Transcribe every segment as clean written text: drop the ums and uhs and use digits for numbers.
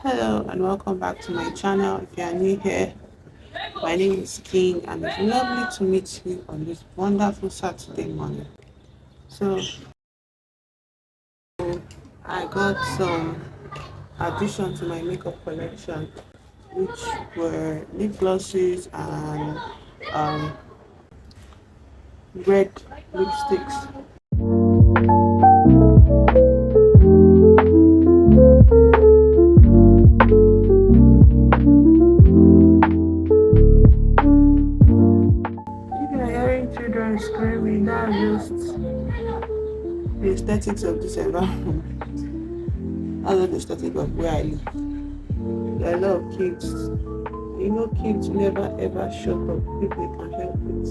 Hello and welcome back to my channel. If you are new here, my name is King and it's lovely to meet you on this wonderful Saturday morning. So I got some addition to my makeup collection, which were lip glosses and um, red lipsticks. If you are hearing children screaming, that's just the aesthetics of this environment. That's not the aesthetic of where I live. There are a lot of kids. You know, kids never ever shut up if they can help it.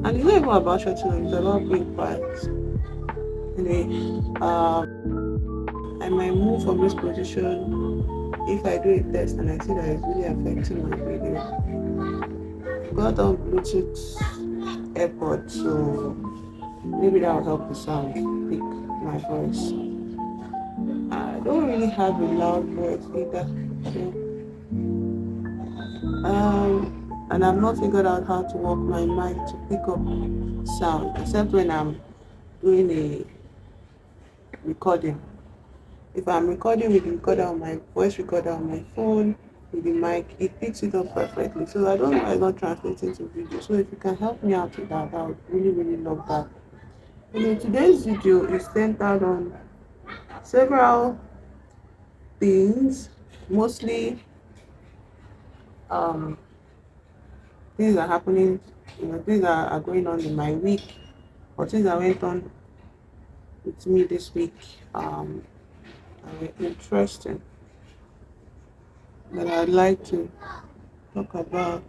And it's not even about shutting up, it's about being quiet. Anyway, I might move from this position if I do a test and I see that it's really affecting my video. Got on Bluetooth AirPod, so maybe that will help the sound pick my voice. I don't really have a loud voice either. So, and I've not figured out how to work my mic to pick up sound, except when I'm doing a recording. If I'm recording with the recorder on my voice recorder on my phone with the mic, it picks it up perfectly. So I don't know why it's not translating to video. So if you can help me out with that, I would really love that. Today's video is centered on several things, mostly um things are happening, things that are going on in my week or things that went on with me this week. Interesting that I'd like to talk about.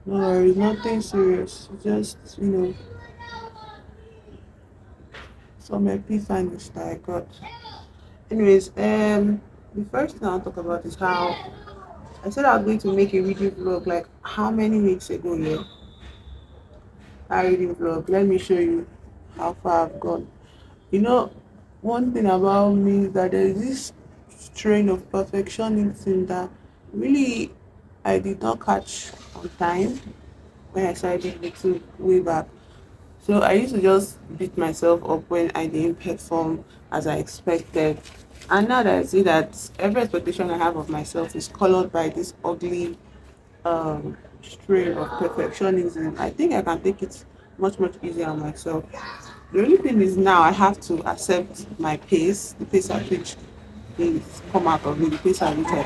No worries, nothing serious. Just some epiphanies that I got. Anyways, the first thing I'll talk about is how I said I was going to make a reading vlog like how many weeks ago, yeah? A reading vlog. Let me show you how far I've gone. One thing about me is that there's this strain of perfectionism that really I did not catch on time when I started YouTube way back. So I used to just beat myself up when I didn't perform as I expected. And now that I see that every expectation I have of myself is colored by this ugly strain of perfectionism, I think I can take it much easier on myself. The only thing is now I have to accept my pace, the pace at which things come out of me, the pace at which I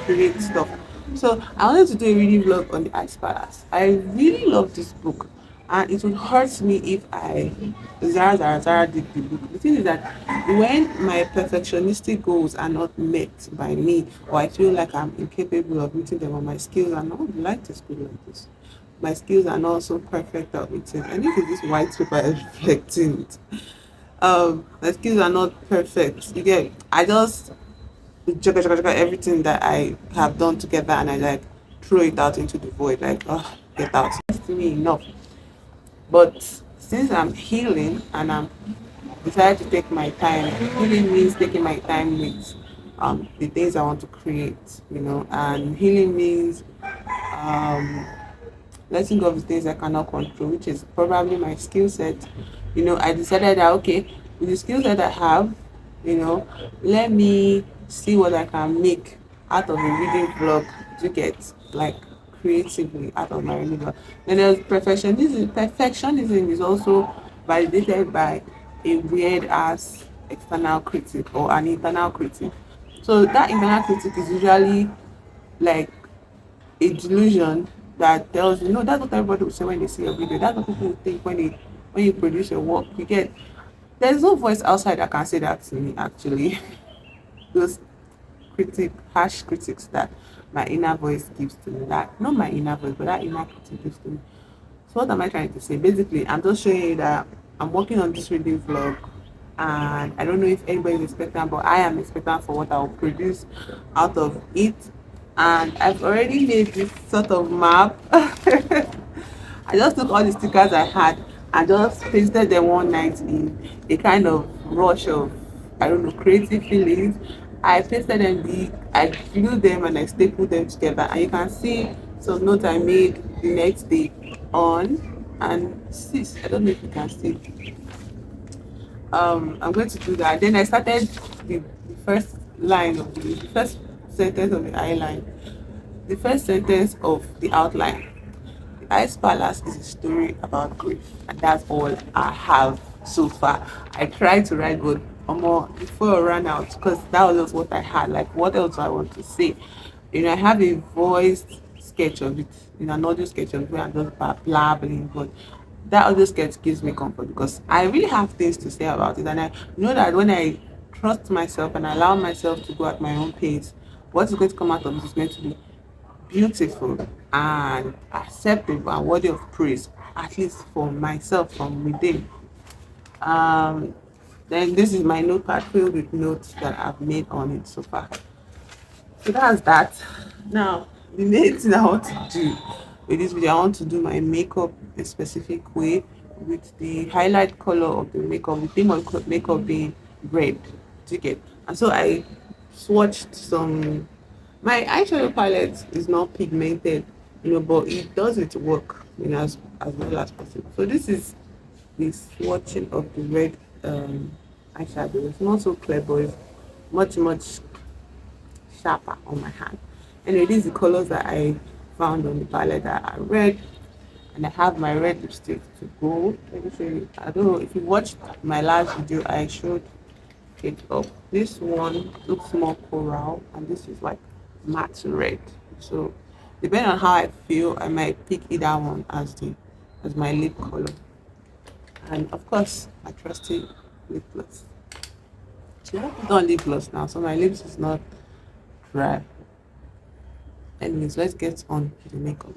create stuff. So I wanted to do a reading vlog on the Ice Palace. I really love this book, and it would hurt me if I Zara did the book. The thing is that when my perfectionistic goals are not met by me, or I feel like I'm incapable of meeting them, or my skills are not like to speak like this. My skills are not so perfect at meeting. I think it's this white paper is reflecting it. My skills are not perfect. You get, I just everything that I have done together and I like throw it out into the void, like, oh, get out. It's to me enough. But since I'm healing and I'm decided to take my time, healing means taking my time with the things I want to create, and healing means letting go of the things I cannot control, which is probably my skill set. I decided that okay, with the skills that I have, let me see what I can make out of a reading vlog to get like creatively out of my reading vlog. And there's perfectionism. Perfectionism is also validated by a weird ass external critic or an internal critic. So that internal critic is usually like a delusion that tells you, no, that's what everybody will say when they see your video. That's what people will think when you produce your work. You get, there's no voice outside that can say that to me actually. Because harsh critics that my inner voice gives to me. That not my inner voice, but that inner critic gives to me. So what am I trying to say? Basically, I'm just showing you that I'm working on this reading vlog, and I don't know if anybody's expecting, but I am expecting for what I'll produce out of it. And I've already made this sort of map. I just took all the stickers I had and just pasted them one night in a kind of rush of, I don't know, creative feelings. I pasted them, I glued them and I stapled them together. And you can see some notes I made the next day on. And sis, I don't know if you can see. I'm going to do that. Then I started the first line of the first sentence of the outline. The first sentence of the outline. The Ice Palace is a story about grief, and that's all I have so far. I tried to write, but more before I ran out, because that was just what I had. Like, what else do I want to say? I have a voice sketch of it, an audio sketch of it where I'm just blabbling, but that audio sketch gives me comfort because I really have things to say about it, and I know that when I trust myself and allow myself to go at my own pace, what is going to come out of it is going to be beautiful and acceptable and worthy of praise, at least for myself from within. Um, then this is my notepad filled with notes that I've made on it so far. So that's that. Now, the next thing I want to do with this video, I want to do my makeup a specific way with the highlight color of the makeup, the theme of makeup being red. Ticket. And so I swatched some. My eyeshadow palette is not pigmented, but it does its work, as well as possible. So this is the swatching of the red eyeshadow. It's not so clear, but it's much sharper on my hand. Anyway, these are the colors that I found on the palette that are red, and I have my red lipstick to go. Let me show you. I don't know if you watched my last video, I showed it up. This one looks more coral, and this is like matte red. So depending on how I feel, I might pick either one as my lip color. And of course, my trusty lip gloss. So I put on lip gloss now, so my lips is not dry. Anyways, let's get on to the makeup.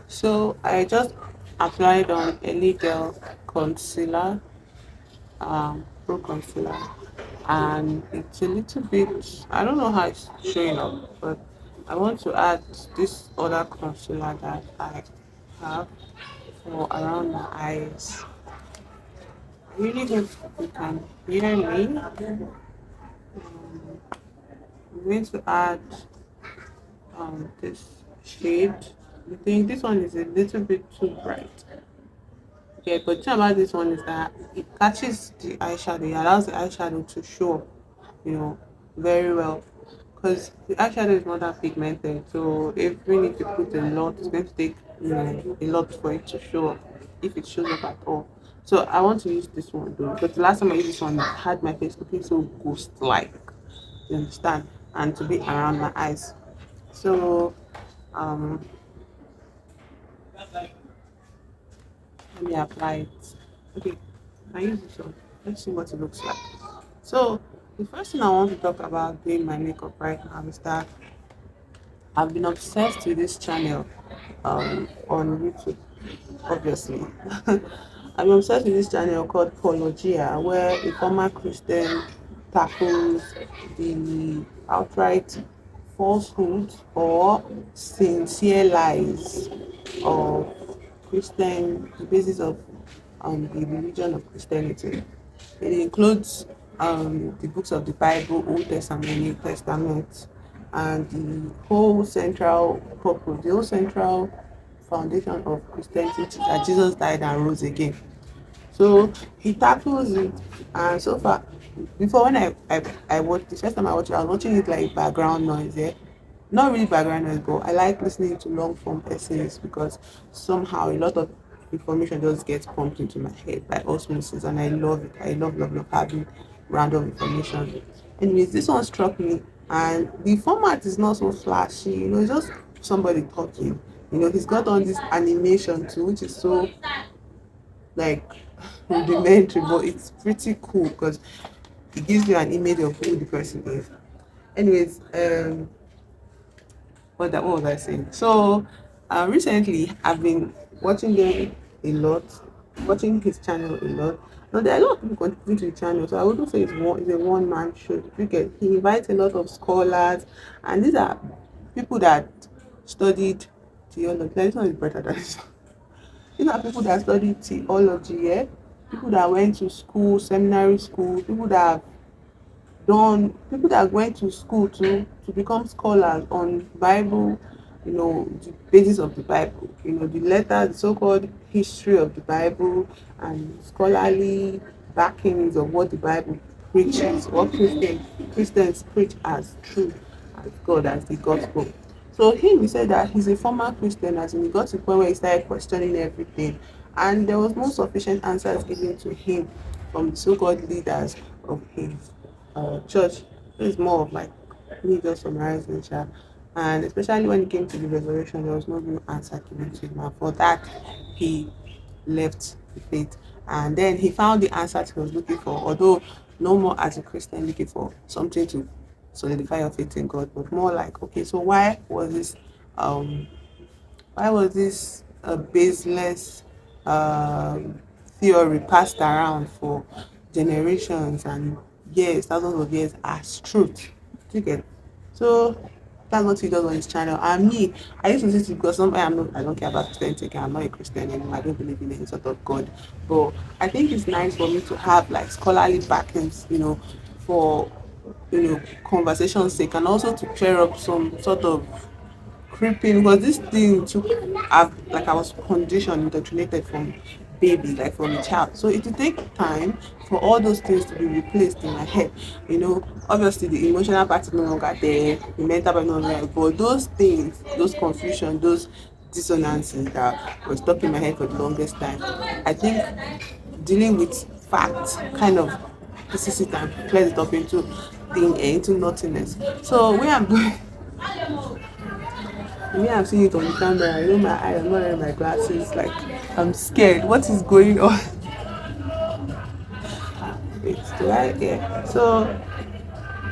So I just applied on a little concealer, pro concealer, and it's a little bit, I don't know how it's showing up, but I want to add this other concealer that I have for around my eyes. I really hope you can hear me. I'm going to add this shade. I think this one is a little bit too bright. Okay, but the thing about this one is that it catches the eyeshadow, it allows the eyeshadow to show up, very well. Because the eyeshadow is not that pigmented, so even if you put a lot, it's going to take a lot for it to show up, if it shows up at all. So I want to use this one though, because the last time I used this one, I had my face looking so ghost-like, you understand, and to be around my eyes. So let me apply it. Okay, I use this one. Let's see what it looks like. So the first thing I want to talk about doing my makeup right now is that I've been obsessed with this channel on YouTube, obviously. I'm obsessed with this channel called Paulogia, where a former Christian tackles the outright falsehoods or sincere lies of the basis of the religion of Christianity. It includes the books of the Bible, Old Testament, New Testament, and the whole central purpose, the whole central foundation of Christianity, which is that Jesus died and rose again. So he tackles it, and so far, before when I watched the first time I watched it, I was watching it like background noise, yeah. Not really background noise, but I like listening to long form essays because somehow a lot of information just gets pumped into my head by osmosis, and I love it. I love having random information. Anyways, this one struck me, and the format is not so flashy, it's just somebody talking. He's got on this animation too, which is so like rudimentary, but it's pretty cool because it gives you an image of who the person is. Anyways, what was I saying? So recently I've been watching them a lot, watching his channel a lot. Now there are a lot of people contributing to the channel, so I wouldn't say it's a one man show. You get he invites a lot of scholars, and these are people that studied theology. Like, this one is better than this. These are people that studied theology, yeah. People that went to school, seminary school, people that went to school to become scholars on Bible, the basis of the Bible, the letter, the so-called history of the Bible, and scholarly backings of what the Bible preaches, what Christians preach as true, as God, as the gospel. So he said that he's a former Christian, as in he got to the point where he started questioning everything, and there was no sufficient answers given to him from the so-called leaders of his church. It's more of like me just summarizing, sha. And especially when it came to the resurrection, there was no real answer given to him. And for that, he left the faith. And then he found the answer he was looking for, although no more as a Christian looking for something to solidify your faith in God, but more like, okay, so um why was this a baseless theory passed around for generations and years, thousands of years as truth? Do you get? So that's what he does on his channel. And me, I used to see it because somebody I don't care about Christianity. I'm not a Christian anymore. I don't believe in any sort of God. But I think it's nice for me to have like scholarly backings, for conversation's sake, and also to clear up some sort of creeping, because this thing took like I was conditioned, indoctrinated from baby, like from a child. So it will take time for all those things to be replaced in my head. Obviously the emotional part is no longer there, the mental part is no longer there, but those things, those confusion, those dissonances that were stuck in my head for the longest time, I think dealing with facts kind of pieces it and clears it up into nothingness. So where I'm going, me, I'm seeing it on the camera. My eye, I'm not wearing my glasses. Like, I'm scared. What is going on? Wait, do I? Yeah. So,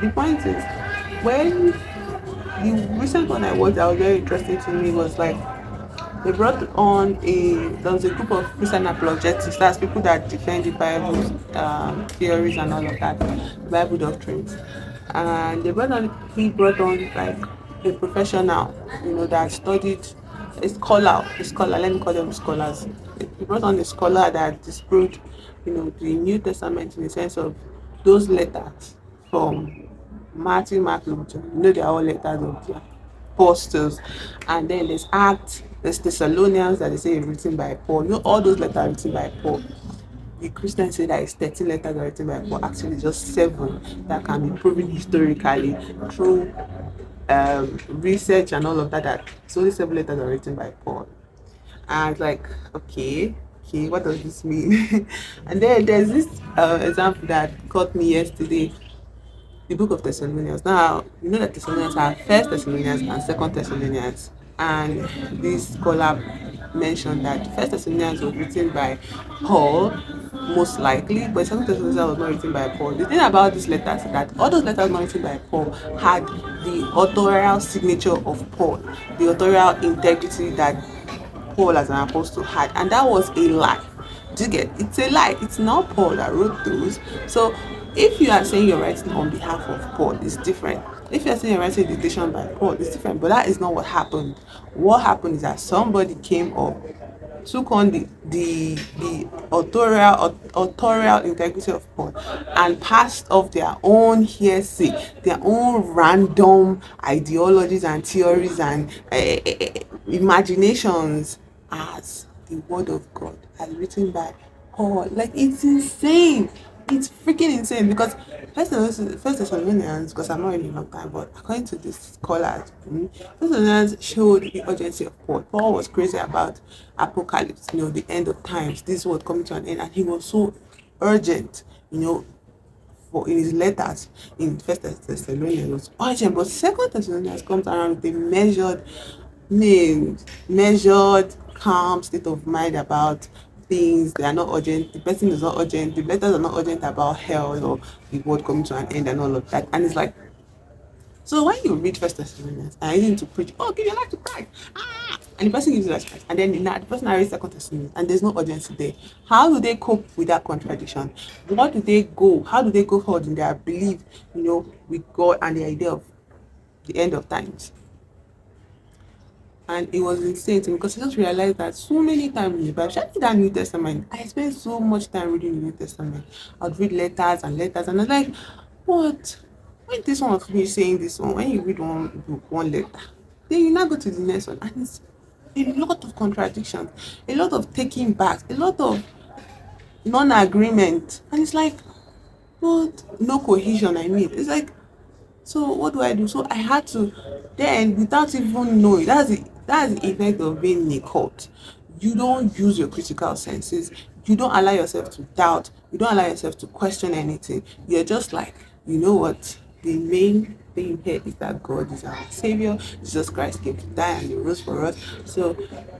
the point is, when the recent one I watched that was very interesting to me was like, they brought on there was a group of Christian apologetics, that's people that defend the Bible theories and all of that, Bible doctrines. And he brought on like a professional, that studied a scholar, let me call them scholars. He brought on a scholar that disproved, the New Testament in the sense of those letters from Matthew, Mark, Luke, John. They are all letters of the apostles. And then there's Acts, there's Thessalonians that they say is written by Paul. All those letters are written by Paul. The Christians say that it's 13 letters are written by Paul. Actually, just 7 that can be proven historically through research and all of that. That it's only 7 letters are written by Paul. And it's like, okay, what does this mean? And then there's this example that caught me yesterday, the book of Thessalonians. Now, that Thessalonians are First Thessalonians and Second Thessalonians, and this scholar mentioned that First Thessalonians was written by Paul, most likely, but Second Thessalonians was not written by Paul. The thing about these letters is that all those letters not written by Paul had the authorial signature of Paul, the authorial integrity that Paul as an apostle had, and that was a lie. Do you get? It's a lie. It's not Paul that wrote those. So if you are saying you're writing on behalf of Paul, it's different. If you're saying you're writing a dictation by Paul, it's different. But that is not what happened. What happened is that somebody came up, took on the authorial integrity of Paul, and passed off their own hearsay, their own random ideologies and theories and imaginations as the word of God, as written by Paul. Like, it's insane. It's freaking insane, because First Thessalonians, because I'm not really long time, but according to this scholars, First Thessalonians showed the urgency of Paul. Paul was crazy about apocalypse, the end of times, this was coming to an end, and he was so urgent, for in his letters in First Thessalonians was urgent, but Second Thessalonians comes around with a measured, calm state of mind about things. They are not urgent. The person is not urgent. The letters are not urgent about hell or the world coming to an end and all of that. And it's like, So when you read First Thessalonians and I need to preach, oh, give your life to Christ, and the person gives you life to Christ, and then the person narrates Second Thessalonians, and there's no urgency there. How do they cope with that contradiction? What do they go? How do they go forward in their belief, with God and the idea of the end of times? And it was insane to me because I just realized that so many times in the Bible, especially that New Testament, I spent so much time reading the New Testament. I'd read letters and letters, and I was like, what? When this one finish saying this one, when you read one book, one letter, then you now go to the next one, and it's a lot of contradictions, a lot of taking back, a lot of non-agreement, and it's like, what? No cohesion. I mean, it's like, so what do I do? So I had to then, without even knowing, that's the effect of being in a cult. You don't use your critical senses. You don't allow yourself to doubt. You don't allow yourself to question anything. You're just like, you know what? The main thing here is that God is our Savior. Jesus Christ came to die and He rose for us. So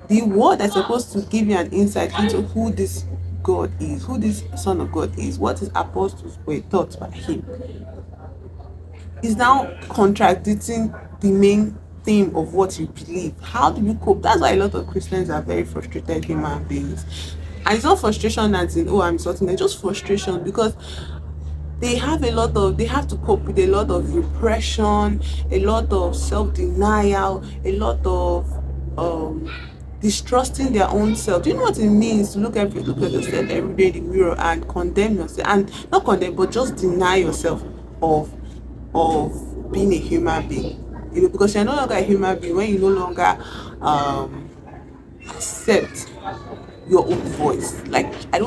the word that's supposed to give you an insight into who this God is, who this Son of God is, what His apostles were taught by Him, is now contradicting the main theme of what you believe. How do you cope? That's why a lot of Christians are very frustrated human beings. And it's not frustration as in, oh, I'm sorting, it's just frustration because they have to cope with a lot of repression, a lot of self-denial, a lot of distrusting their own self. Do you know what it means to look at yourself every day in the mirror and condemn yourself, and not condemn but just deny yourself of being a human being? Because you're no longer a human being when you no longer accept your own voice. Like, I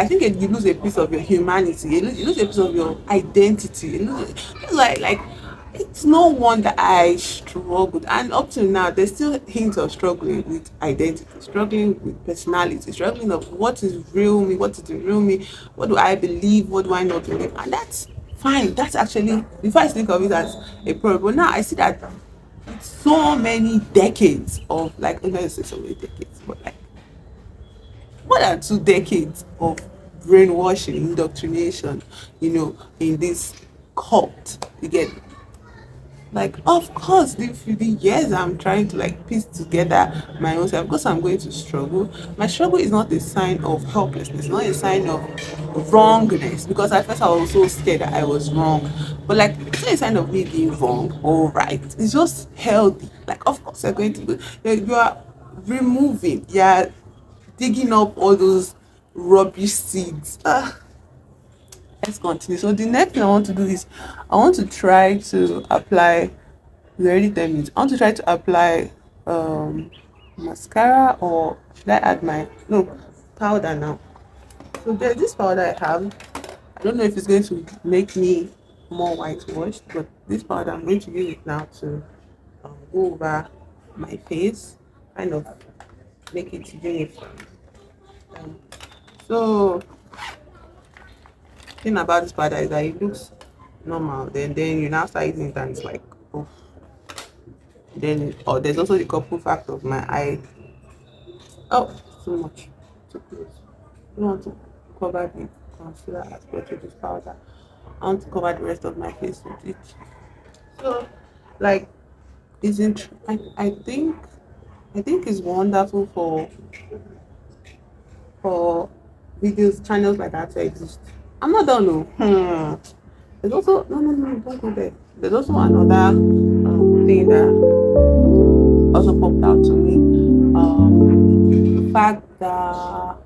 think you lose a piece of your humanity, you lose a piece of your identity. It's like it's no wonder I struggled, and up to now there's still hints of struggling with identity, struggling with personality, struggling of what is real me, what is the real me, what do I believe, what do I not believe. And that's fine. That's actually, before I think of it as a problem, but now I see that so many decades of, like, I'm not gonna say so many decades, but like more than 2 decades of brainwashing, indoctrination, in this cult. You get, like, of course, the years I'm trying to like piece together my own self, because I'm going to struggle. My struggle is not a sign of helplessness, not a sign of wrongness, because at first I was so scared that I was wrong. But like, it's not a sign of me being wrong or right. It's just healthy. Like, of course you're going to you are removing, yeah, digging up all those rubbish seeds. Let's continue. So the next thing I want to do is I want to try to apply, we already 10 minutes. I want to try to apply mascara, or should I add my, no, powder now. So there's this powder I have. I don't know if it's going to make me more whitewashed, but this powder, I'm going to use it now to go over my face, kind of make it uniform. So thing about this powder is that it looks normal, then you now start using it and it's like, oh. Then, oh, there's also the couple fact of my eye. Oh, too much, too close. I don't want to cover the concealer aspect with this powder. I want to cover the rest of my face with it. So, like, isn't I think it's wonderful for videos channels like that to exist. I'm not done, no. There's also, no, don't go there. There's also another thing that also popped out to me. The fact that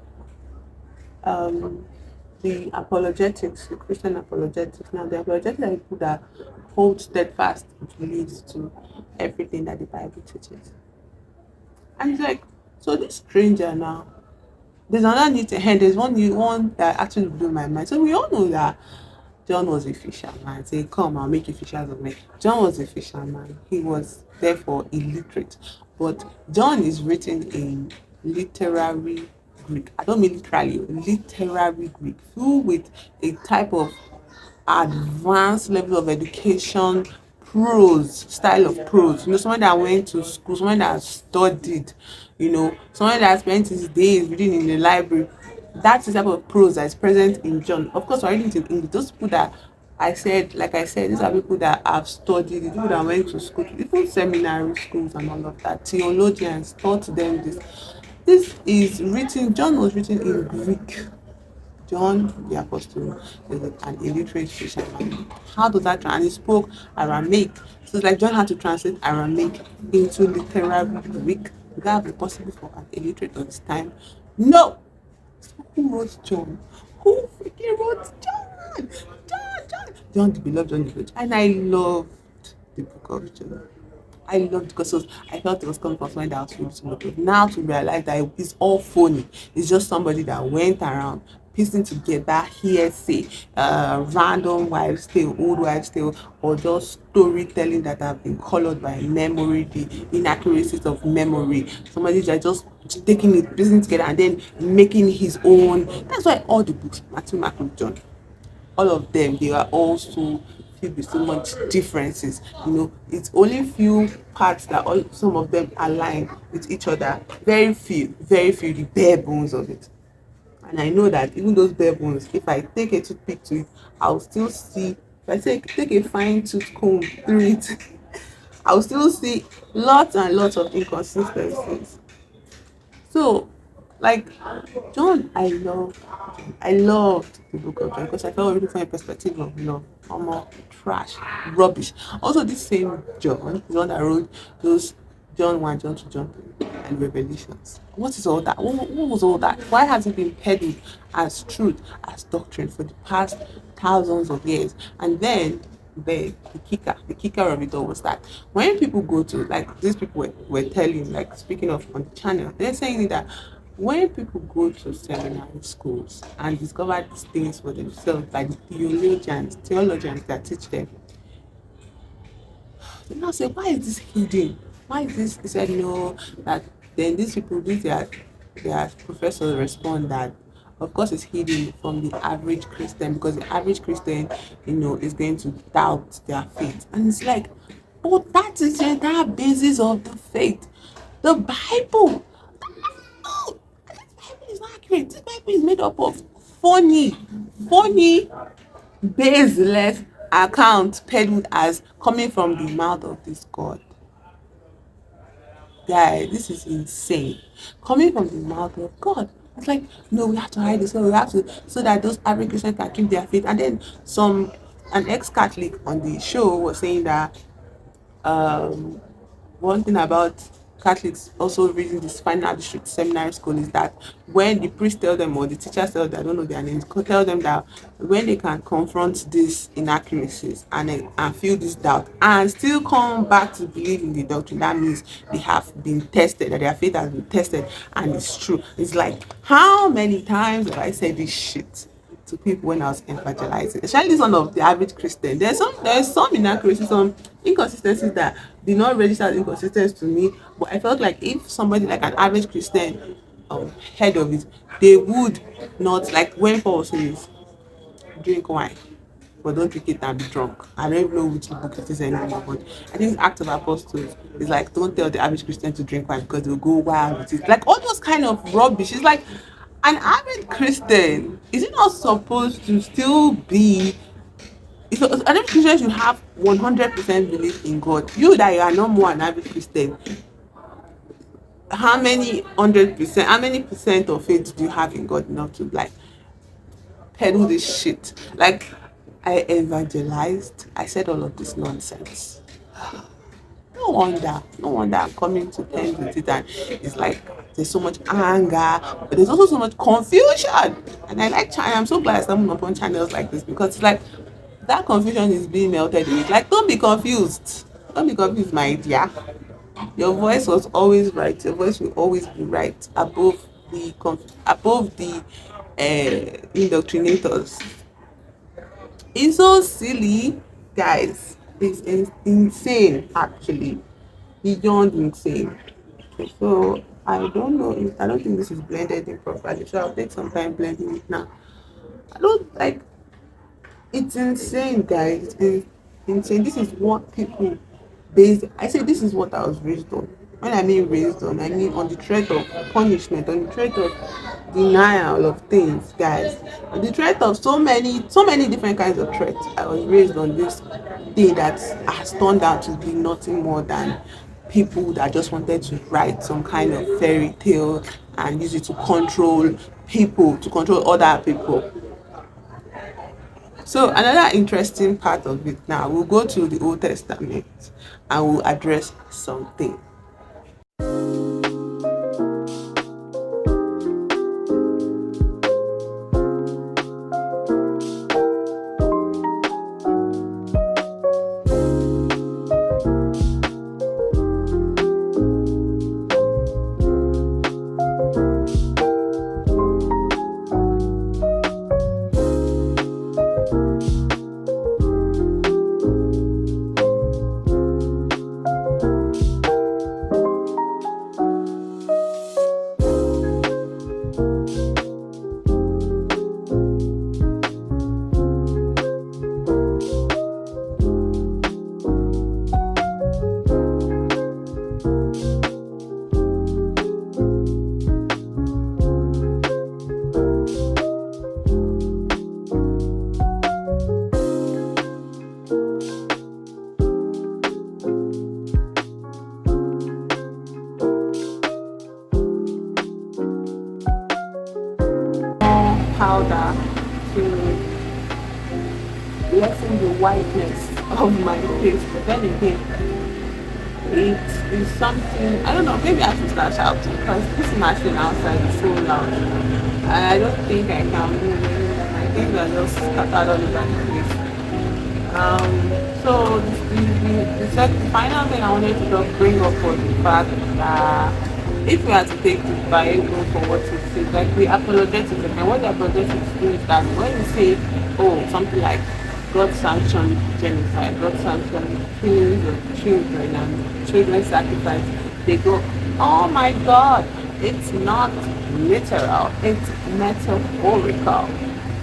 the apologetics, the Christian apologetics, now the apologetics are people that hold steadfast beliefs to everything that the Bible teaches. And it's like, so this stranger now, there's another new thing, and there's one that actually blew my mind. So we all know that John was a fisherman. Say, come, I'll make you fishers of men. John was a fisherman. He was therefore illiterate. But John is written in literary Greek. I don't mean literally, literary Greek, filled with a type of advanced level of education, prose, style of prose. Someone that went to school, someone that studied, someone that spent his days reading in the library. That's the type of prose that is present in John. Of course, we're reading it in English. Those people that like I said, these are people that have studied, the people that went to school, even seminary schools and all of that. Theologians taught them this. This is written, John was written in Greek. John the Apostle is an illiterate fisherman. How does that and he spoke Aramaic? So it's like John had to translate Aramaic into literal Greek. Would that be possible for an illiterate of his time? No! So who wrote John? Who freaking wrote John? John the beloved, John the rich. And I loved the book of John. I loved because I felt it was coming from someone that was really smart. But now to realize that it's all phony. It's just somebody that went around piecing together hearsay, random wives' tale, old wives' tale, or just storytelling that have been colored by memory, the inaccuracies of memory. Somebody that just taking it, piecing together, and then making his own. That's why all the books, Matthew, Mark, Luke, John, all of them, they are also filled with so much differences. It's only few parts that all some of them align with each other. Very few, the bare bones of it. And I know that even those bare bones, if I take a toothpick to it, I'll still see. If I take a fine tooth comb through it, I'll still see lots and lots of inconsistencies. So, like John, I loved the book of John because I felt really from a perspective of normal trash, rubbish. Also, this same John, the one that wrote those John 1, John 2, John 3, and Revelations. What is all that? What was all that? Why has it been peddled as truth, as doctrine for the past thousands of years? And then the kicker of it all was that when people go to, like, these people were telling, like, speaking of on the channel, they're saying that when people go to seminary schools and discover these things for themselves, like theologians that teach them, they now say, why is this hidden? Why is this? They said no, that then these people, their professors respond that of course it's hidden from the average Christian because the average Christian, is going to doubt their faith. And it's like, but that is the entire basis of the faith. The Bible. No, this Bible is not accurate. This Bible is made up of funny, baseless accounts peddled as coming from the mouth of this God. Guy, this is insane. Coming from the mouth of God. It's like, no, we have to hide this, so we have to, so that those average Christians can keep their faith. And then an ex-Catholic on the show was saying that one thing about Catholics also reading this final district seminary school is that when the priest tell them, or the teachers tell them, I don't know their names, tell them that when they can confront these inaccuracies and feel this doubt and still come back to believe in the doctrine, that means they have been tested, that their faith has been tested and it's true. It's like, how many times have I said this shit to people when I was evangelizing, especially this one of the average Christian? There's some inaccuracies, some inconsistencies that did not register as inconsistencies to me, but I felt like if somebody like an average Christian heard of it, they would not, like when Paul says, drink wine, but don't drink it and be drunk. I don't even know which book it is anymore, but I think Acts of Apostles is like, don't tell the average Christian to drink wine because they'll go wild with it. Like all those kind of rubbish. It's like, an average Christian, is it not supposed to still be? An average Christian should have 100% belief in God. You that you are not more an average Christian, how many 100%, how many percent of faith do you have in God enough to like peddle this shit? Like, I evangelized, I said all of this nonsense. No wonder I'm coming to terms with it, and it's like there's so much anger, but there's also so much confusion. And I'm so glad I stumbled upon channels like this because it's like that confusion is being melted in it. Like, don't be confused. Don't be confused, my dear. Your voice was always right. Your voice will always be right above the indoctrinators. It's so silly, guys. It's insane, actually, beyond insane. Okay, so I don't think this is blended in properly. So I'll take some time blending it now. I don't like. It's insane, guys. It's insane. This is what people base. I say this is what I was raised on. When I mean raised on, I mean on the threat of punishment, on the threat of denial of things, guys. On the threat of so many different kinds of threats. I was raised on this thing that has turned out to be nothing more than people that just wanted to write some kind of fairy tale and use it to control people, to control other people. So another interesting part of it now, we'll go to the Old Testament and we'll address something. Powder to lessen the whiteness of my face. But then again, it is something, I don't know, maybe I should start shouting because this machine outside is so loud. And I don't think I can move anymore. My things are just scattered all over the place. So the final thing I wanted to just bring up was the fact that if we had to take the Bible for what it says, like the apologetics, and what the apologetics do is that when you say, oh, something like God sanctioned genocide, God sanctioned killings of children and children sacrifice, they go, oh my God, it's not literal, it's metaphorical.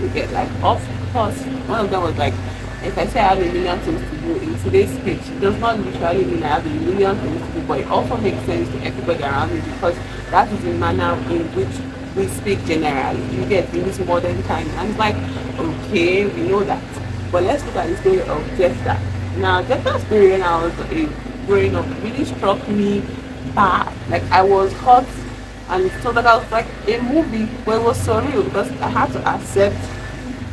You get like, of course, one of them was like, if I say I have a million things to do in today's speech, it does not literally mean I have a million things to do, but it also makes sense to everybody around me because that is the manner in which we speak generally. You get in this modern time. And it's like, okay, we know that. But let's look at the story of Jephthah. Now, Jephthah's story when I was growing up really struck me bad. Like I was hot and so that I was like a movie where it was surreal because I had to accept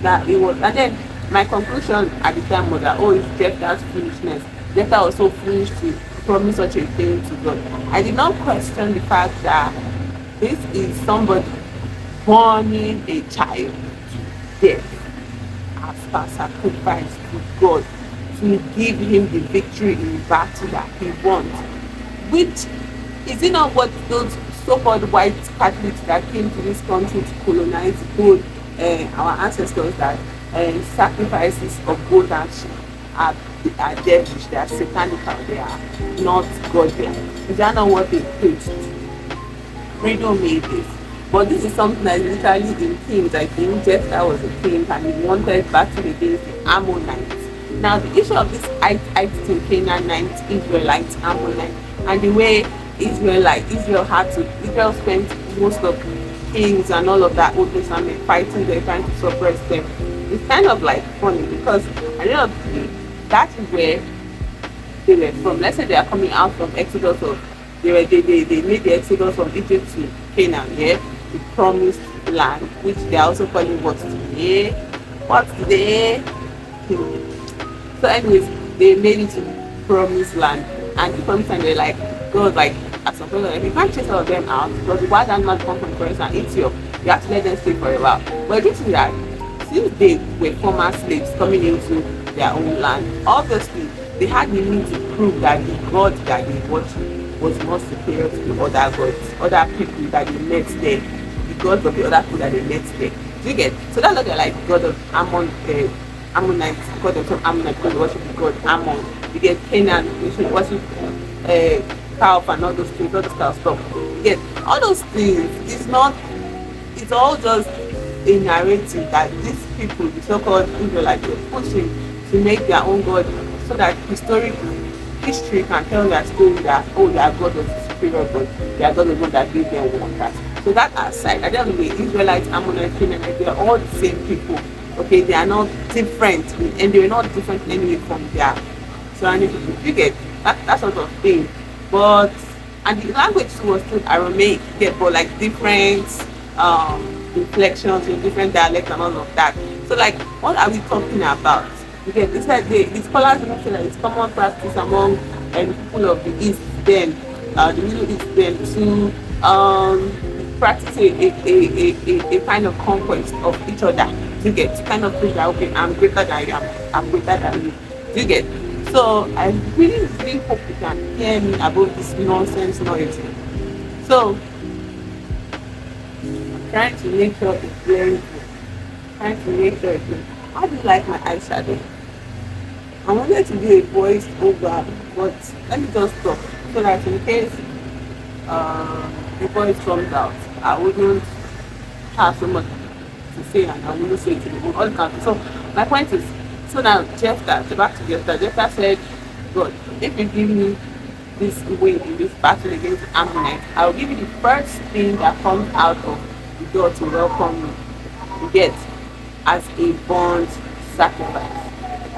that it was, and then my conclusion at the time was that, oh, it's Jephthah's foolishness. Jephthah was so foolish to promise such a thing to God. I did not question the fact that this is somebody burning a child to death as per sacrifice to God to give him the victory in the battle that he wants. Which is it not what those so-called white Catholics that came to this country to colonize told our ancestors that sacrifices of goat and sheep are devilish, they are satanical, they are not godly. Is that not what they preached? Freedom made this. But this is something that is literally in Kings. I think Jephthah was a king and he wanted battle against the Ammonites. Now the issue of this Hittites in Canaanites, Israelites, Ammonites, and the way Israel spent most of kings and all of that Old Testament fighting them, trying to suppress them. It's kind of like funny because at the end of the day, that is where they were from. Let's say they are coming out from Exodus of they made the Exodus from Egypt to Canaan, yeah, the promised land, which they are also calling what today? What today? So anyways, they made it to promised land, and the promised land they're like, God like at some point like you can't chase all of them out because the wild animals come from the forest and eat you up. You have to let them stay for a while. But due to that, since they were former slaves coming into their own land, obviously they had the need to prove that the God that they worship was more superior to the other gods, other people that they met there, the gods of the other people that they met there. Do you get? So that's what they're like God of Ammonites, God of some Ammonites, because they worship the god Ammon. You get Canaan, they should worship cow and all those things, all those kind of stuff. You get all those things. It's all just a narrative that these people, the so-called Israelites, were pushing to make their own God so that history can tell their story that, oh, their God was period, but they are not the one that gave them water. So that aside, at the end of the day, Israelites, Ammonites, Canaanites, they are all the same people. Okay, they are not different, and they are not different in any way from their surrounding people. You get that sort of thing. But and the language was still Aramaic, you get, but like different inflections in different dialects and all of that. So like, what are we talking about? Because they said the scholars even say that it's common practice among people of the East then, the Middle East then, to practice a kind of conquest of each other. You get to kind of think that okay, I'm greater than you, I'm greater than you. You get. So I really, really hope you can hear me about this nonsense noise. So I'm trying to make sure it's very good. Trying to make sure it's good. How do you like my eyeshadow? I wanted to do a voice over, but let me just stop so that in case the voice comes out, I wouldn't have so much to say and I wouldn't say it to the whole country. So my point is, so now Jephthah, so back to Jephthah. Jephthah said, God, if you give me this win in this battle against the Ammonites, I will give you the first thing that comes out of the door to welcome me. You get, as a burnt sacrifice.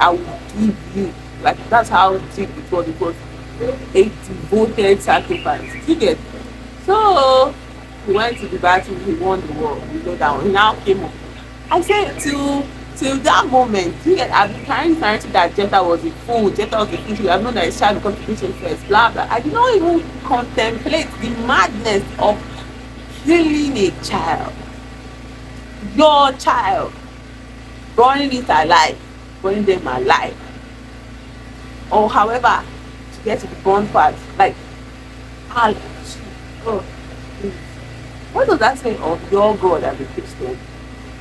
I will give you, like that's how deep it was. It was a devoted sacrifice. You get. So he went to the battle, he won the war, you know that one. He now came up. I said till that moment, you get, I've been trying to narrative that Jephthah was a fool, Jephthah was a fool, I've known that his child would come to preach first, blah blah. I did not even contemplate the madness of killing a child. Your child, burning it alive, burning them alive, or however to get to the burn part. Like, oh, please. What does that say of your God as a Christian?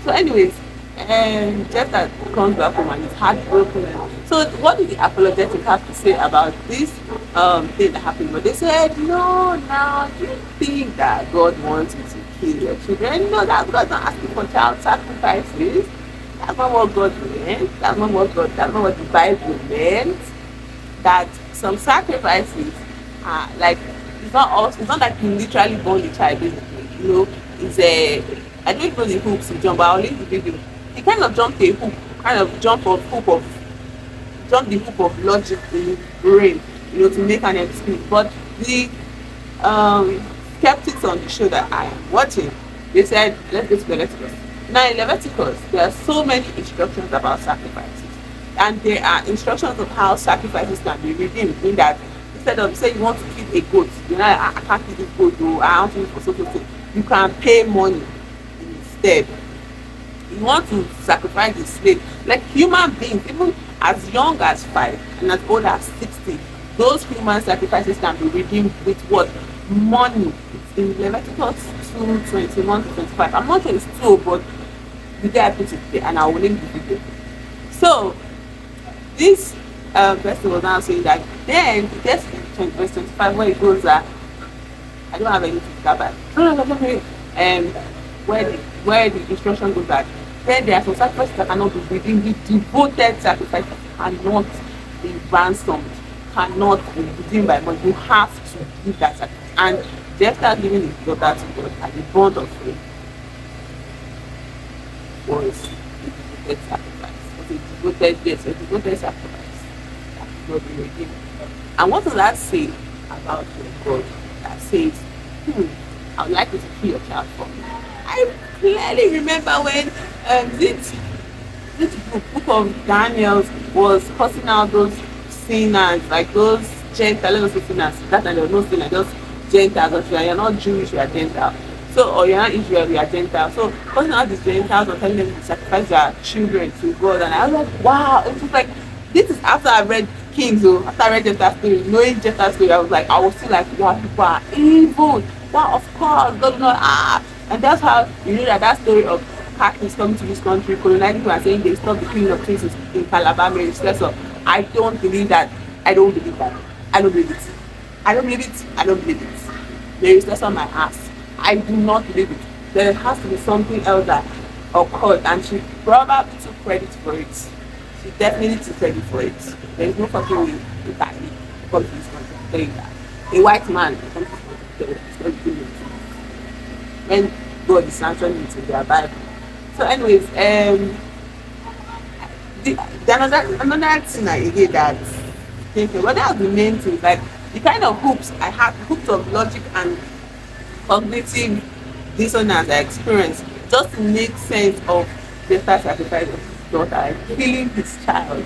So, anyways, Jephthah comes back home and he's heartbroken. So, what did the apologetic have to say about this thing that happened? But they said, no, now do you think that God wants you to kill your children? No, that God's not asking for child sacrifices. That's not what God meant. That's not what the Bible meant. That some sacrifices are like, it's not like you literally burn the child basically. You know, it's a, I don't know the hoops he jumped, but I'll leave the video. He kind of jumped a hoop, jump the hoop of logic in his brain, you know, to make an excuse. But the skeptics on the show that I am watching, they said, let's go to Leviticus. Now in Leviticus, there are so many instructions about sacrifices. And there are instructions of how sacrifices can be redeemed. In that, instead of say you want to kill a goat, you know, I can't kill this goat, though, I want to use for so. You can pay money instead. You want to sacrifice the slave, like human beings, even as young as 5 and as old as 60, those human sacrifices can be redeemed with what? Money. It's in Leviticus 2:21 to 25. I'm not sure it's 2, but the day I put it there, and I will link the video. So this person was now saying that then it gets to verse 25 where it goes that I don't have anything to go back. Where the instruction goes that then there are some sacrifices that cannot be redeemed. The devoted sacrifices cannot be ransomed, cannot be redeemed by money. You have to give that sacrifice. And Jephthah giving his daughter to God as a bond of faith was a devoted sacrifice. Was a devoted sacrifice that could not be redeemed. And what does that say about your God that says, I would like you to kill your child for me? I clearly remember when this book of Daniel was cussing out those sinners, like those Gentiles, those sinners. That time there was no sinner, just Gentiles. You're not Jewish, you are Gentile. So, or you're not Israel, you are Gentile. So, cussing out these Gentiles or telling them to sacrifice their children to God. And I was like, wow, it was like, this is after I read Kings, after I read Jephthah's story, knowing Jephthah's story, I was still like, wow, people are evil. Wow, of course, God not. And that's how you know that story of Catholics coming to this country, colonizing people and saying they stop the killing of trees in Calabar, Mary Slessor. I don't believe that. I don't believe that. I don't believe it. I don't believe it. I don't believe it. Mary Slessor my ass. I do not believe it. There has to be something else that occurred, and she probably took credit for it. She definitely took credit for it. There is no fucking way you can come to this country. I'm telling you that. A white man comes to this country it's not good when God is sanctioning it in their Bible. So, anyways, the another thing I hate that came from, but that's the main thing. Like the kind of hoops I have, hoops of logic and cognitive dissonance I experience just to make sense of the first sacrifice of his daughter, like killing his child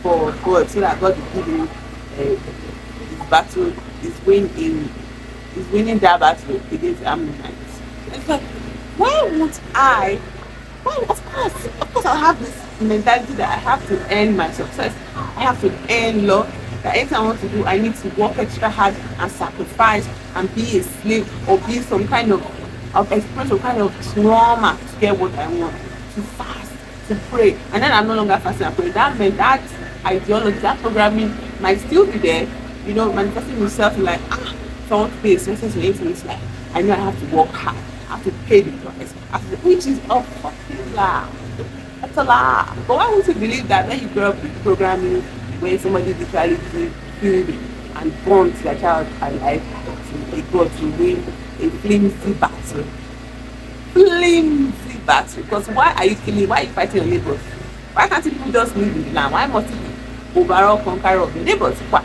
for God, so that God will give him his battle, is winning that battle against Ammonites. It's like, why would I? Well, of course, I'll have this mentality that I have to earn my success. I have to earn love. That anything I want to do, I need to work extra hard and sacrifice and be a slave or be some kind of experience some kind of trauma to get what I want. To fast, to pray, and then I'm no longer fasting and praying. That meant that ideology, that programming might still be there. Manifesting itself in like, if I want to be a success in influence, like I know I have to work hard. I have to pay the price. Which is a fucking lie. That's a lie. But why would you believe that when you grow up with programming where somebody literally killed and burnt their child alive to a god to win a flimsy battle? Flimsy battle. Because why are you killing? Why are you fighting your neighbors? Why can't people just live in the land? Why must it be overall conqueror of the neighbors? Why?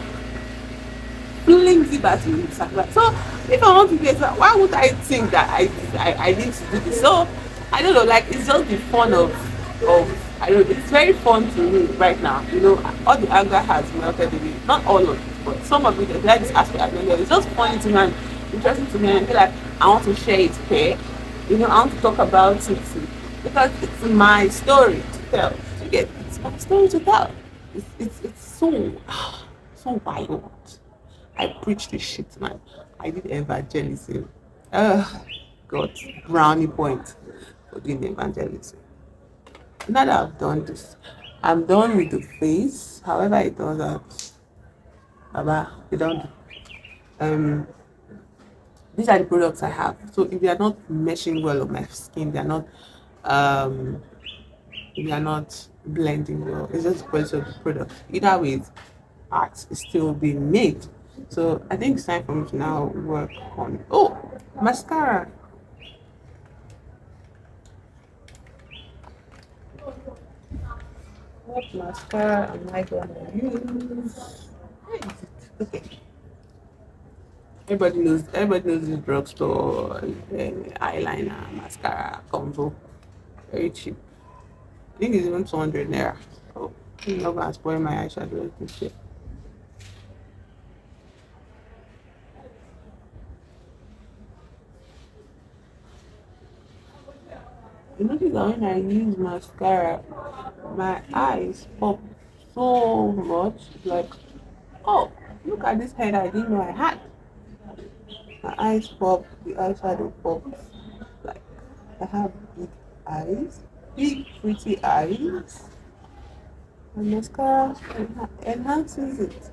Flimsy battle in sacrifice. So if I want to get, why would I think that I need to do this? So I don't know, like it's just the fun of I don't know, it's very fun to me right now. All the anger has melted away. Not all of it, but some of it, like this aspect I don't know. It's just funny to me and interesting to me, and I feel like I want to share it here. I want to talk about it because it's my story to tell. To get it's my story to tell. It's so so wild. I preach this shit, man. I did evangelism. Got brownie point for doing evangelism. Now that I've done this, I'm done with the face. However, it does that. Baba, you don't do. Um, these are the products I have. So if they are not meshing well on my skin, um, they are not blending well. It's just the quality of the product. Either way, art is still being made. So I think it's time for me to now work on mascara. What mascara am I gonna use? Where is it? Okay. Everybody knows the drugstore eyeliner, mascara combo. Very cheap. I think it's even 200 naira. Oh, I'm not gonna spoil my eyeshadow this year. You notice that when I use mascara, my eyes pop so much. Like, oh, look at this head I didn't know I had. My eyes pop, the eyeshadow pops. Like, I have big eyes, big pretty eyes. And mascara enhances it.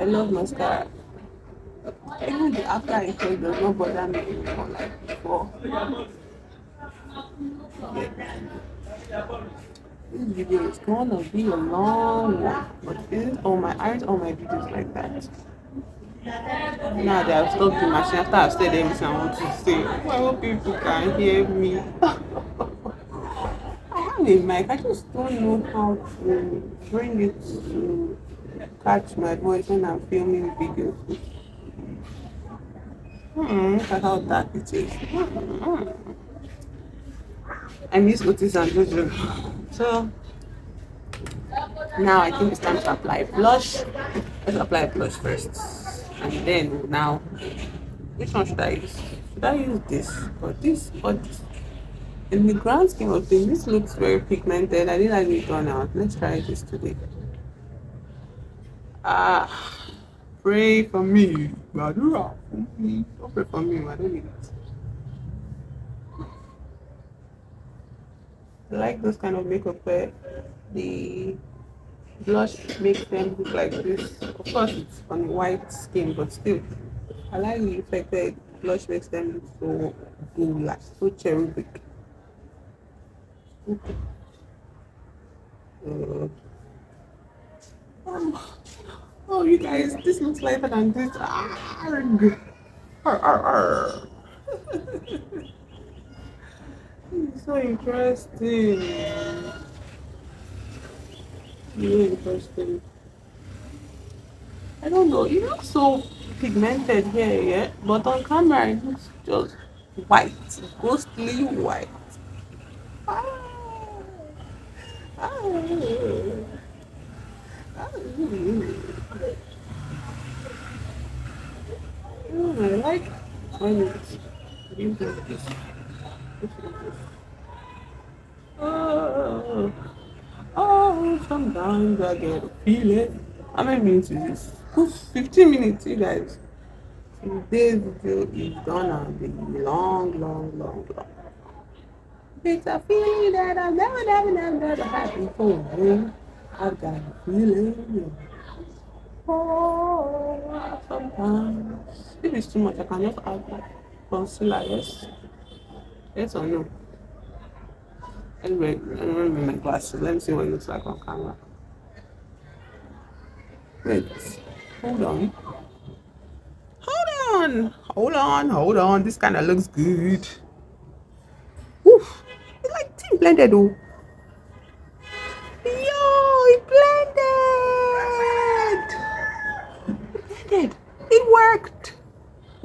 I love mascara. Even the after effect does not bother me anymore like before. Yeah. This video is gonna be a long one, but isn't all my videos like that? Now that I've stopped the machine after I've said everything I want to say. I hope people can hear me. I have a mic, I just don't know how to bring it to catch my voice when I'm filming videos. Look at how dark it is. I miss Otis and Jojo. So now I think it's time to apply blush. Let's apply blush first. And then now, which one should I use? Should I use this or this or this? In the grand scheme of things, this looks very pigmented. I didn't like it done out. Let's try this today. Ah, pray for me. Badura. Don't pray for me. I don't need it. I like those kind of makeup where the blush makes them look like this. Of course, it's on white skin, but still, I like the effect that blush makes them look so blue, like so cherubic. Uh, um, Oh, you guys, this looks lighter than this. Arg. Arr, arr, arr. This is so interesting. Really interesting. I don't know. It looks so pigmented here, yeah, but on camera it looks just white, ghostly white. Ah, ah, ah. I like when it's you do this. Oh, oh, sometimes I get a feeling. How many minutes is this? Oof, 15 minutes, you guys. Today's video is gonna be long, long, long, long. It's a feeling that I've never had before. I've got a feeling. Oh, sometimes. If it's too much, I can just add like concealer, yes? Yes or no? Anyway, I'm wearing my glasses. Let me see what it looks like on camera. Wait, hold on. Hold on. This kind of looks good. Oof, it's like team blended, oh. Yo, it blended. It worked.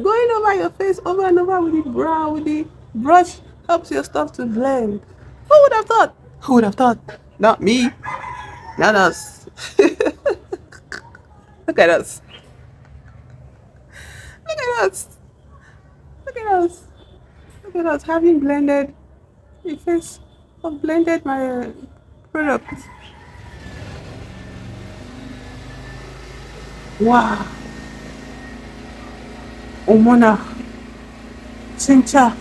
Going over your face over and over with the brow, with the brush helps your stuff to blend. Who would have thought? Who would have thought? Not me. Not us. Look at us. Look at us. Look at us. Look at us having blended the face of blended my product. Wow. Omona. Chincha.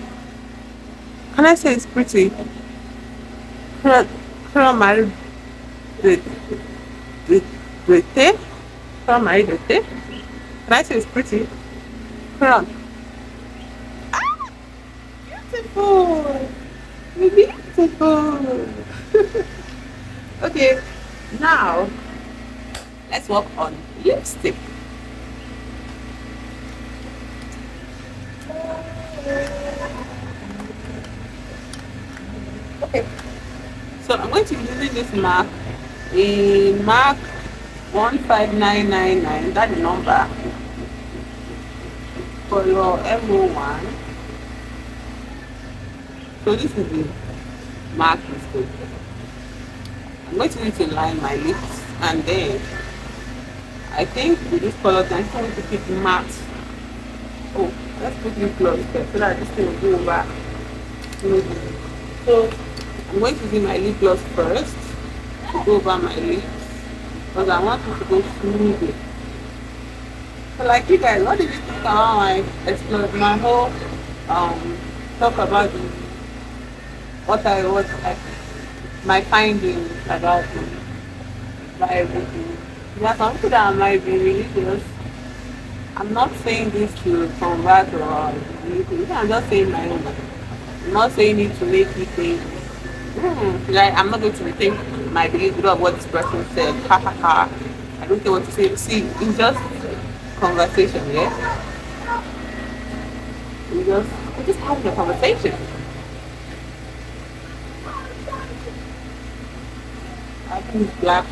Can I say it's pretty? Kura married the the the thing? Kura married the thing? Can I say it's pretty? Kura. Ah, beautiful. Beautiful. Okay, now let's work on lipstick. Okay, so I'm going to be using this mark, a mark 15999, that's the number, for your MO1. So this is the mark lipstick. I'm going to use to line my lips, and then I think with this color, I'm going to keep matte. Oh, let's put lip gloss first so that this thing will go over. So I'm going to do my lip gloss first to go over my lips because I want it to go smoothly. So like you guys, what did you think about how I explored my whole talk about what like my findings about everything? There are some people that might be religious. I'm not saying this to convert or anything. I'm just saying my own. I'm not saying it to make you think. Like I'm not going to rethink my belief because of what this person said. Ha ha ha. I don't care what to say. See, it's just conversation, yeah? We just having a conversation. I think it's black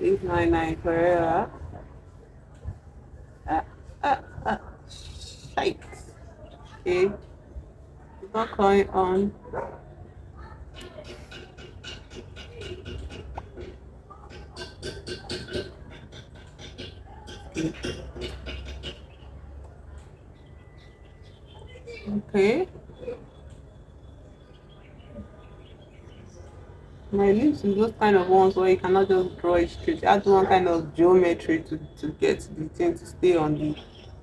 899 Pereira. Uh, uh, uh, shite. Okay. It's not going on. Okay. My lips is those kind of ones where you cannot just draw it straight. You have to one kind of geometry to get the thing to stay on the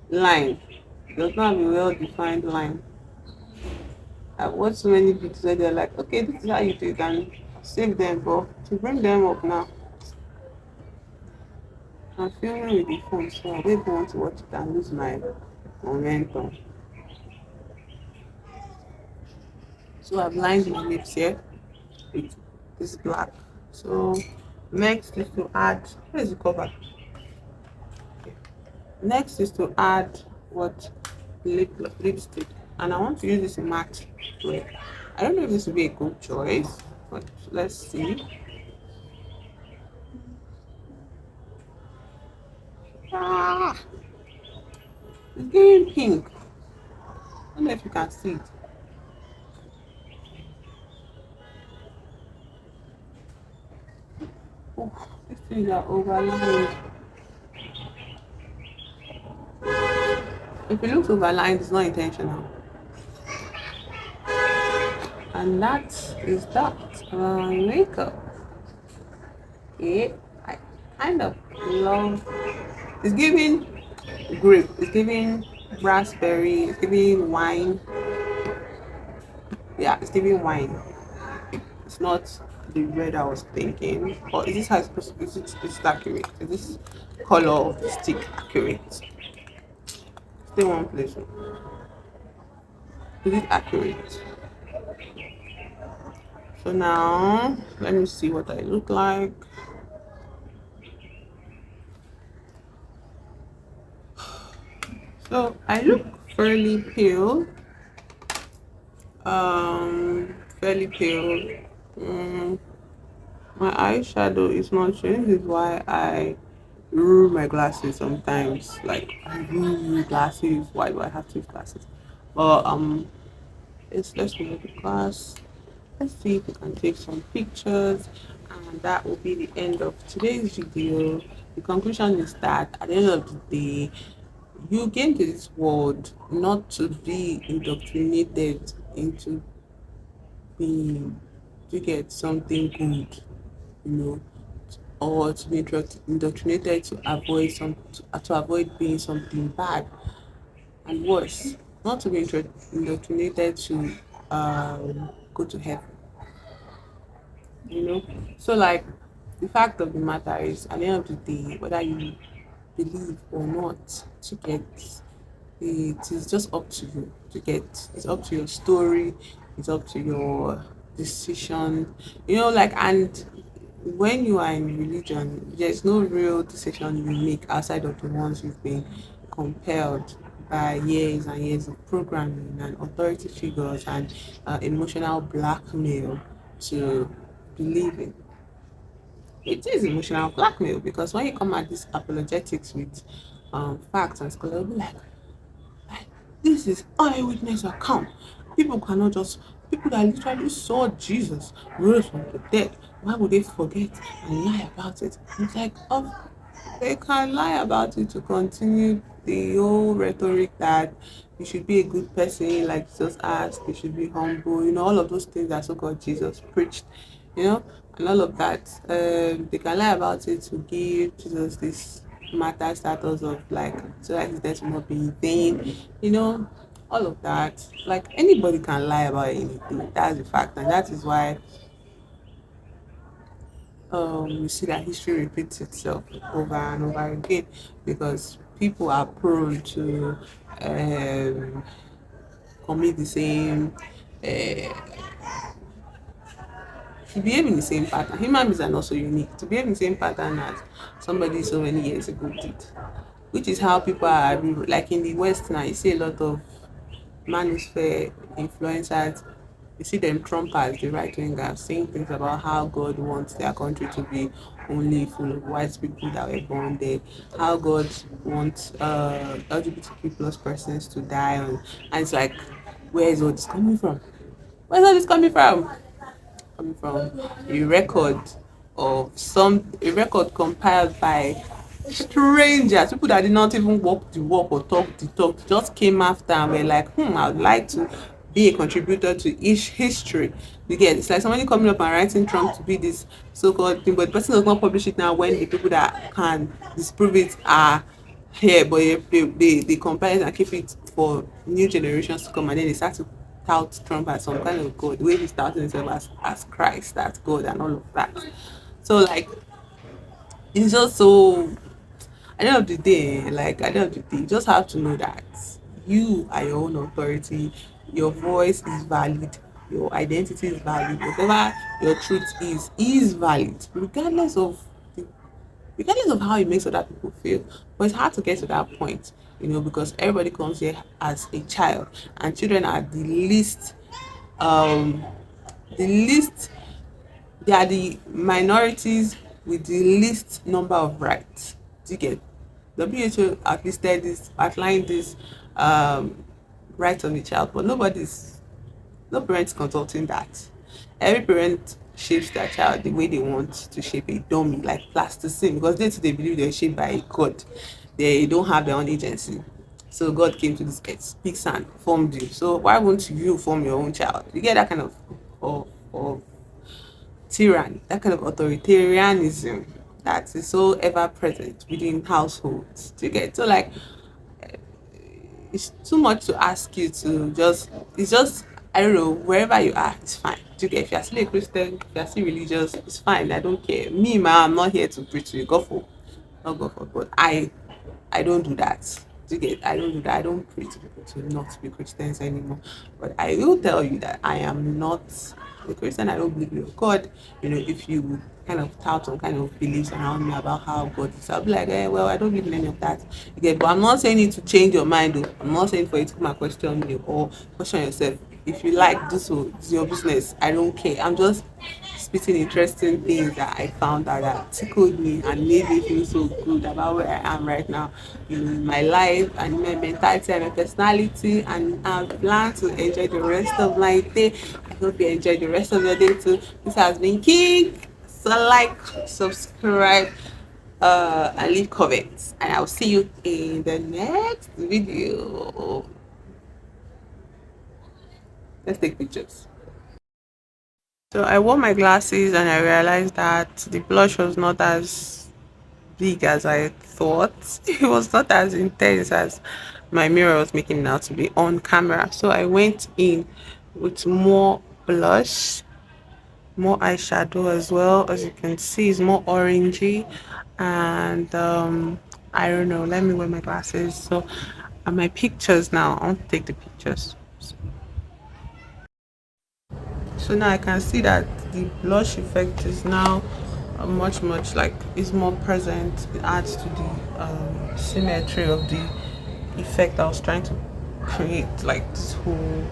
line. It does not have a well defined line. I've watched so many videos where they're like, okay, this is how you do it and save them, but to bring them up now, I'm filming with the phone, so I don't even want to watch it and lose my momentum. So I've lined my lips here with this black So next is to add, where is the cover? Okay. Next is to add what, lipstick, and I want to use this matte red. I don't know if this will be a good choice, but let's see. Ah, it's giving pink. I don't know if you can see it. Oh, these things are overlined. If it looks overlined, it's not intentional. And that is that. Makeup. Okay, I kind of love. It's giving grape. It's giving raspberry. It's giving wine. Yeah, it's giving wine. It's not the red I was thinking. Or is this how it's supposed to, is it accurate? Is this color of the stick accurate? Stay one place. Is it accurate? So now let me see what I look like. So I look fairly pale. Fairly pale. Mm, my eyeshadow is not showing. This is why I ruin my glasses sometimes. Like I ruin glasses. Why do I have to use glasses? But let's remove the glass. Let's see if we can take some pictures, and that will be the end of today's video. The conclusion is that at the end of the day, you came to this world not to be indoctrinated into being, to get something good, you know, or to be indoctrinated to avoid to avoid being something bad, and worse, not to be indoctrinated to go to heaven, you know. So like, the fact of the matter is, at the end of the day, whether you believe or not, to get, it is just up to you to get. It's up to your story, it's up to your decision, you know. Like, and when you are in religion, there's no real decision you make outside of the ones you've been compelled by years and years of programming and authority figures and emotional blackmail to believe in. It is emotional blackmail, because when you come at this apologetics with facts and scholars, will be like, this is eyewitness account. People cannot just, people that literally saw Jesus rose from the dead. Why would they forget and lie about it? It's like, oh, they can lie about it to continue the whole rhetoric that you should be a good person, like Jesus asked, you should be humble, you know, all of those things that so-called Jesus preached, you know, and all of that. They can lie about it to give Jesus this matter status of like, so that his death will not be in vain, you know, all of that. Like, anybody can lie about anything. That's the fact, and that is why you see that history repeats itself over and over again, because people are prone to um, commit the same, to behave in the same pattern. Human beings are not so unique to behave in the same pattern as somebody so many years ago did, which is how people are, like in the West now. You see a lot of manosphere influencers. You see them Trumpers, the right wingers, saying things about how God wants their country to be only full of white people that were born there, how God wants LGBTQ plus persons to die, and it's like, where is all this coming from? Where's all this coming from? Coming from a record a record compiled by strangers, people that did not even walk the walk or talk the talk, just came after and were like, I would like to be a contributor to each history. You get, it's like somebody coming up and writing Trump to be this so-called thing, but the person does not publish it now when the people that can disprove it are here, but they compile it and keep it for new generations to come, and then they start to tout Trump as some kind of God, the way he's touting himself as Christ, that's God, and all of that. So like, it's just so, at the end of the day, like at the end of the day, you just have to know that you are your own authority, your voice is valid, Your identity is valid. Whatever your truth is valid, regardless of how it makes other people feel. But it's hard to get to that point, because everybody comes here as a child, and children are um, the least, they are the minorities with the least number of rights. Do you get? WHO outlined this um, rights of the child, but no parent is consulting that. Every parent shapes their child the way they want to shape a dummy, like plasticine, because they believe they're shaped by God. They don't have their own agency. So God came to this earth, picked sand, formed you. So why won't you form your own child? You get that kind of tyranny, that kind of authoritarianism that is so ever present within households. Do you get? So like, it's too much to ask you to just, it's just, I don't know, wherever you are, it's fine. Do you get? If you're still a Christian, if you're still religious, it's fine. I don't care. Me, ma, I'm not here to preach to you. Go for, not go for, but I don't do that. Do you get? I don't do that. I don't preach to people to not be Christians anymore. But I will tell you that I am not a Christian. I don't believe in God. If you kind of tout some kind of beliefs around me about how God is, I'll be like, well, I don't believe in any of that. Okay, but I'm not saying it to change your mind, though. I'm not saying for you to come and question you or question yourself. If you like this, so it's your business. I don't care. I'm just spitting interesting things that I found out that tickled me and made me feel so good about where I am right now, in my life and my mentality and my personality. And I plan to enjoy the rest of my day. I hope you enjoy the rest of your day too. This has been King. So like, subscribe, and leave comments. And I'll see you in the next video. Let's take pictures. So I wore my glasses and I realized that the blush was not as big as I thought. It was not as intense as my mirror was making it out to be on camera. So I went in with more blush, more eyeshadow as well. As you can see, it's more orangey. And I don't know, let me wear my glasses. So my pictures now, I want to take the pictures. So now I can see that the blush effect is now much like, is more present. It adds to the symmetry of the effect I was trying to create, like this whole,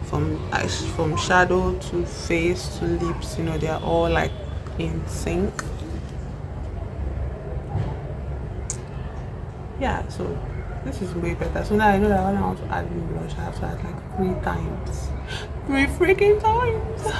from shadow to face to lips, they are all like in sync. Yeah, so this is way better. So now I know that when I want to add new blush, I have to add like 3 times, 3 freaking times.